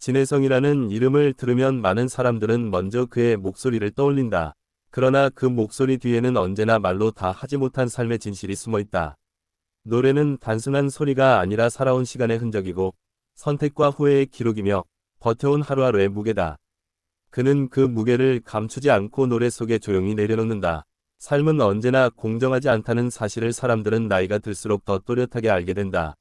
진혜성이라는 이름을 들으면 많은 사람들은 먼저 그의 목소리를 떠올린다. 그러나 그 목소리 뒤에는 언제나 말로 다 하지 못한 삶의 진실이 숨어 있다. 노래는 단순한 소리가 아니라 살아온 시간의 흔적이고 선택과 후회의 기록이며 버텨온 하루하루의 무게다. 그는 그 무게를 감추지 않고 노래 속에 조용히 내려놓는다. 삶은 언제나 공정하지 않다는 사실을 사람들은 나이가 들수록 더 또렷하게 알게 된다.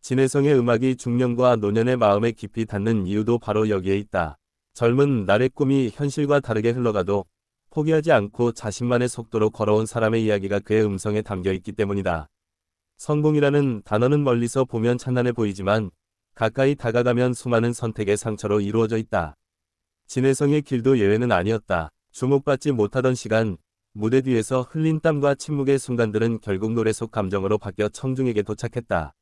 진혜성의 음악이 중년과 노년의 마음에 깊이 닿는 이유도 바로 여기에 있다. 젊은 날의 꿈이 현실과 다르게 흘러가도 포기하지 않고 자신만의 속도로 걸어온 사람의 이야기가 그의 음성에 담겨 있기 때문이다. 성공이라는 단어는 멀리서 보면 찬란해 보이지만 가까이 다가가면 수많은 선택의 상처로 이루어져 있다. 진혜성의 길도 예외는 아니었다. 주목받지 못하던 시간, 무대 뒤에서 흘린 땀과 침묵의 순간들은 결국 노래 속 감정으로 바뀌어 청중에게 도착했다.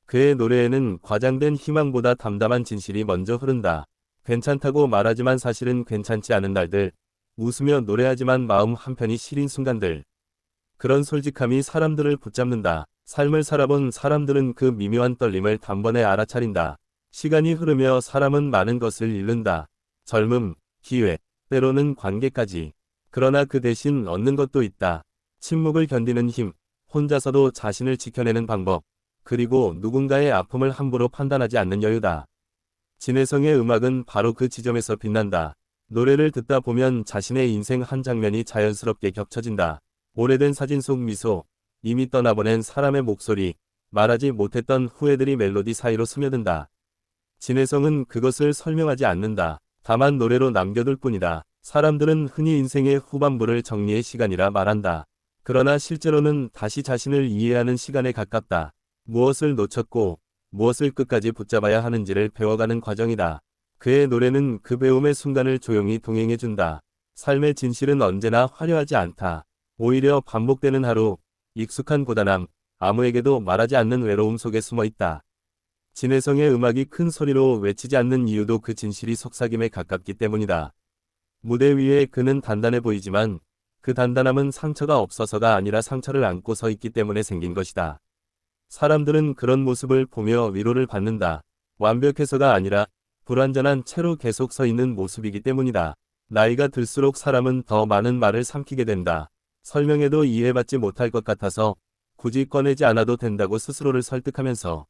그의 노래에는 과장된 희망보다 담담한 진실이 먼저 흐른다. 괜찮다고 말하지만 사실은 괜찮지 않은 날들, 웃으며 노래하지만 마음 한편이 시린 순간들. 그런 솔직함이 사람들을 붙잡는다. 삶을 살아본 사람들은 그 미묘한 떨림을 단번에 알아차린다. 시간이 흐르며 사람은 많은 것을 잃는다. 젊음, 기회, 때로는 관계까지. 그러나 그 대신 얻는 것도 있다. 침묵을 견디는 힘, 혼자서도 자신을 지켜내는 방법, 그리고 누군가의 아픔을 함부로 판단하지 않는 여유다. 진혜성의 음악은 바로 그 지점에서 빛난다. 노래를 듣다 보면 자신의 인생 한 장면이 자연스럽게 겹쳐진다. 오래된 사진 속 미소, 이미 떠나보낸 사람의 목소리, 말하지 못했던 후회들이 멜로디 사이로 스며든다. 진혜성은 그것을 설명하지 않는다. 다만 노래로 남겨둘 뿐이다. 사람들은 흔히 인생의 후반부를 정리의 시간이라 말한다. 그러나 실제로는 다시 자신을 이해하는 시간에 가깝다. 무엇을 놓쳤고 무엇을 끝까지 붙잡아야 하는지를 배워가는 과정이다. 그의 노래는 그 배움의 순간을 조용히 동행해준다. 삶의 진실은 언제나 화려하지 않다. 오히려 반복되는 하루, 익숙한 고단함, 아무에게도 말하지 않는 외로움 속에 숨어 있다. 진혜성의 음악이 큰 소리로 외치지 않는 이유도 그 진실이 속삭임에 가깝기 때문이다. 무대 위에 그는 단단해 보이지만 그 단단함은 상처가 없어서가 아니라 상처를 안고 서 있기 때문에 생긴 것이다. 사람들은 그런 모습을 보며 위로를 받는다. 완벽해서가 아니라 불완전한 채로 계속 서 있는 모습이기 때문이다. 나이가 들수록 사람은 더 많은 말을 삼키게 된다. 설명해도 이해받지 못할 것 같아서 굳이 꺼내지 않아도 된다고 스스로를 설득하면서.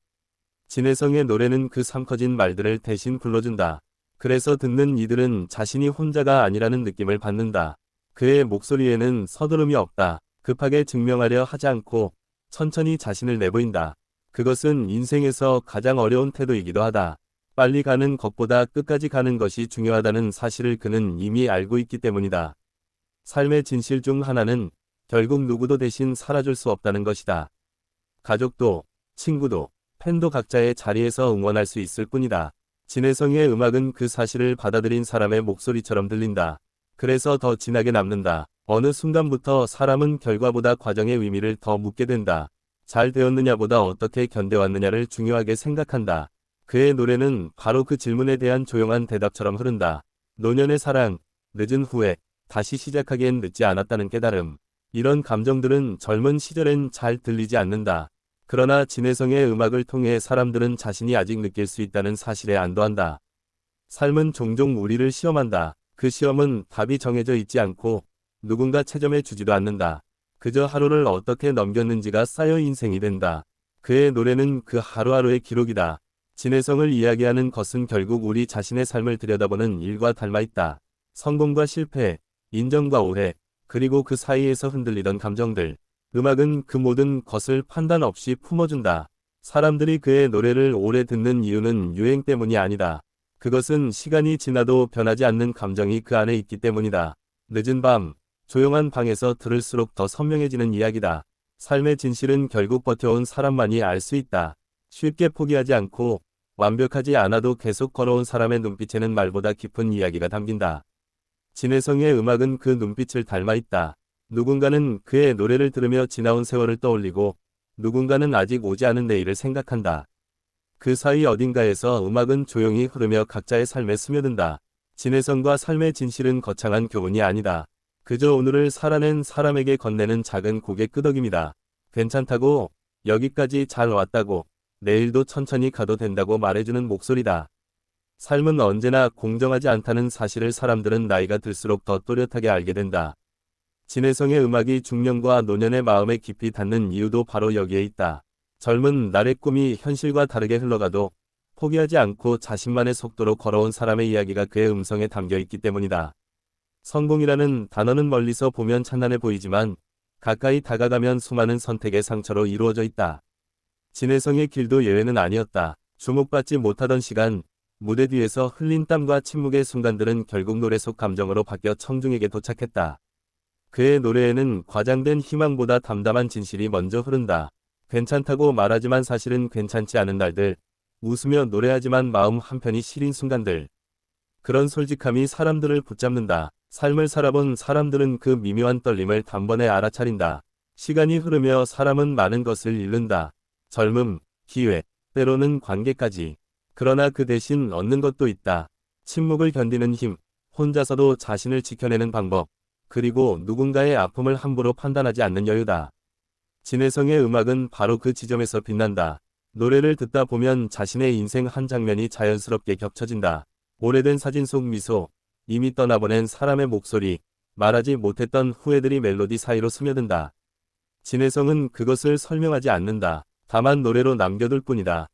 진혜성의 노래는 그 삼커진 말들을 대신 불러준다. 그래서 듣는 이들은 자신이 혼자가 아니라는 느낌을 받는다. 그의 목소리에는 서두름이 없다. 급하게 증명하려 하지 않고 천천히 자신을 내보인다. 그것은 인생에서 가장 어려운 태도이기도 하다. 빨리 가는 것보다 끝까지 가는 것이 중요하다는 사실을 그는 이미 알고 있기 때문이다. 삶의 진실 중 하나는 결국 누구도 대신 살아줄 수 없다는 것이다. 가족도, 친구도, 팬도 각자의 자리에서 응원할 수 있을 뿐이다. 진혜성의 음악은 그 사실을 받아들인 사람의 목소리처럼 들린다. 그래서 더 진하게 남는다. 어느 순간부터 사람은 결과보다 과정의 의미를 더 묻게 된다. 잘 되었느냐보다 어떻게 견뎌왔느냐를 중요하게 생각한다. 그의 노래는 바로 그 질문에 대한 조용한 대답처럼 흐른다. 노년의 사랑, 늦은 후회, 다시 시작하기엔 늦지 않았다는 깨달음. 이런 감정들은 젊은 시절엔 잘 들리지 않는다. 그러나 진혜성의 음악을 통해 사람들은 자신이 아직 느낄 수 있다는 사실에 안도한다. 삶은 종종 우리를 시험한다. 그 시험은 답이 정해져 있지 않고 누군가 채점해 주지도 않는다. 그저 하루를 어떻게 넘겼는지가 쌓여 인생이 된다. 그의 노래는 그 하루하루의 기록이다. 진혜성을 이야기하는 것은 결국 우리 자신의 삶을 들여다보는 일과 닮아있다. 성공과 실패, 인정과 오해, 그리고 그 사이에서 흔들리던 감정들. 음악은 그 모든 것을 판단 없이 품어준다. 사람들이 그의 노래를 오래 듣는 이유는 유행 때문이 아니다. 그것은 시간이 지나도 변하지 않는 감정이 그 안에 있기 때문이다. 늦은 밤, 조용한 방에서 들을수록 더 선명해지는 이야기다. 삶의 진실은 결국 버텨온 사람만이 알 수 있다. 쉽게 포기하지 않고 완벽하지 않아도 계속 걸어온 사람의 눈빛에는 말보다 깊은 이야기가 담긴다. 진혜성의 음악은 그 눈빛을 닮아 있다. 누군가는 그의 노래를 들으며 지나온 세월을 떠올리고 누군가는 아직 오지 않은 내일을 생각한다. 그 사이 어딘가에서 음악은 조용히 흐르며 각자의 삶에 스며든다. 진혜성과 삶의 진실은 거창한 교훈이 아니다. 그저 오늘을 살아낸 사람에게 건네는 작은 고개 끄덕임이다. 괜찮다고, 여기까지 잘 왔다고, 내일도 천천히 가도 된다고 말해주는 목소리다. 삶은 언제나 공정하지 않다는 사실을 사람들은 나이가 들수록 더 또렷하게 알게 된다. 진혜성의 음악이 중년과 노년의 마음에 깊이 닿는 이유도 바로 여기에 있다. 젊은 날의 꿈이 현실과 다르게 흘러가도 포기하지 않고 자신만의 속도로 걸어온 사람의 이야기가 그의 음성에 담겨 있기 때문이다. 성공이라는 단어는 멀리서 보면 찬란해 보이지만 가까이 다가가면 수많은 선택의 상처로 이루어져 있다. 진혜성의 길도 예외는 아니었다. 주목받지 못하던 시간, 무대 뒤에서 흘린 땀과 침묵의 순간들은 결국 노래 속 감정으로 바뀌어 청중에게 도착했다. 그의 노래에는 과장된 희망보다 담담한 진실이 먼저 흐른다. 괜찮다고 말하지만 사실은 괜찮지 않은 날들, 웃으며 노래하지만 마음 한편이 시린 순간들. 그런 솔직함이 사람들을 붙잡는다. 삶을 살아본 사람들은 그 미묘한 떨림을 단번에 알아차린다. 시간이 흐르며 사람은 많은 것을 잃는다. 젊음, 기회, 때로는 관계까지. 그러나 그 대신 얻는 것도 있다. 침묵을 견디는 힘, 혼자서도 자신을 지켜내는 방법, 그리고 누군가의 아픔을 함부로 판단하지 않는 여유다. 진혜성의 음악은 바로 그 지점에서 빛난다. 노래를 듣다 보면 자신의 인생 한 장면이 자연스럽게 겹쳐진다. 오래된 사진 속 미소, 이미 떠나보낸 사람의 목소리, 말하지 못했던 후회들이 멜로디 사이로 스며든다. 진혜성은 그것을 설명하지 않는다. 다만 노래로 남겨둘 뿐이다.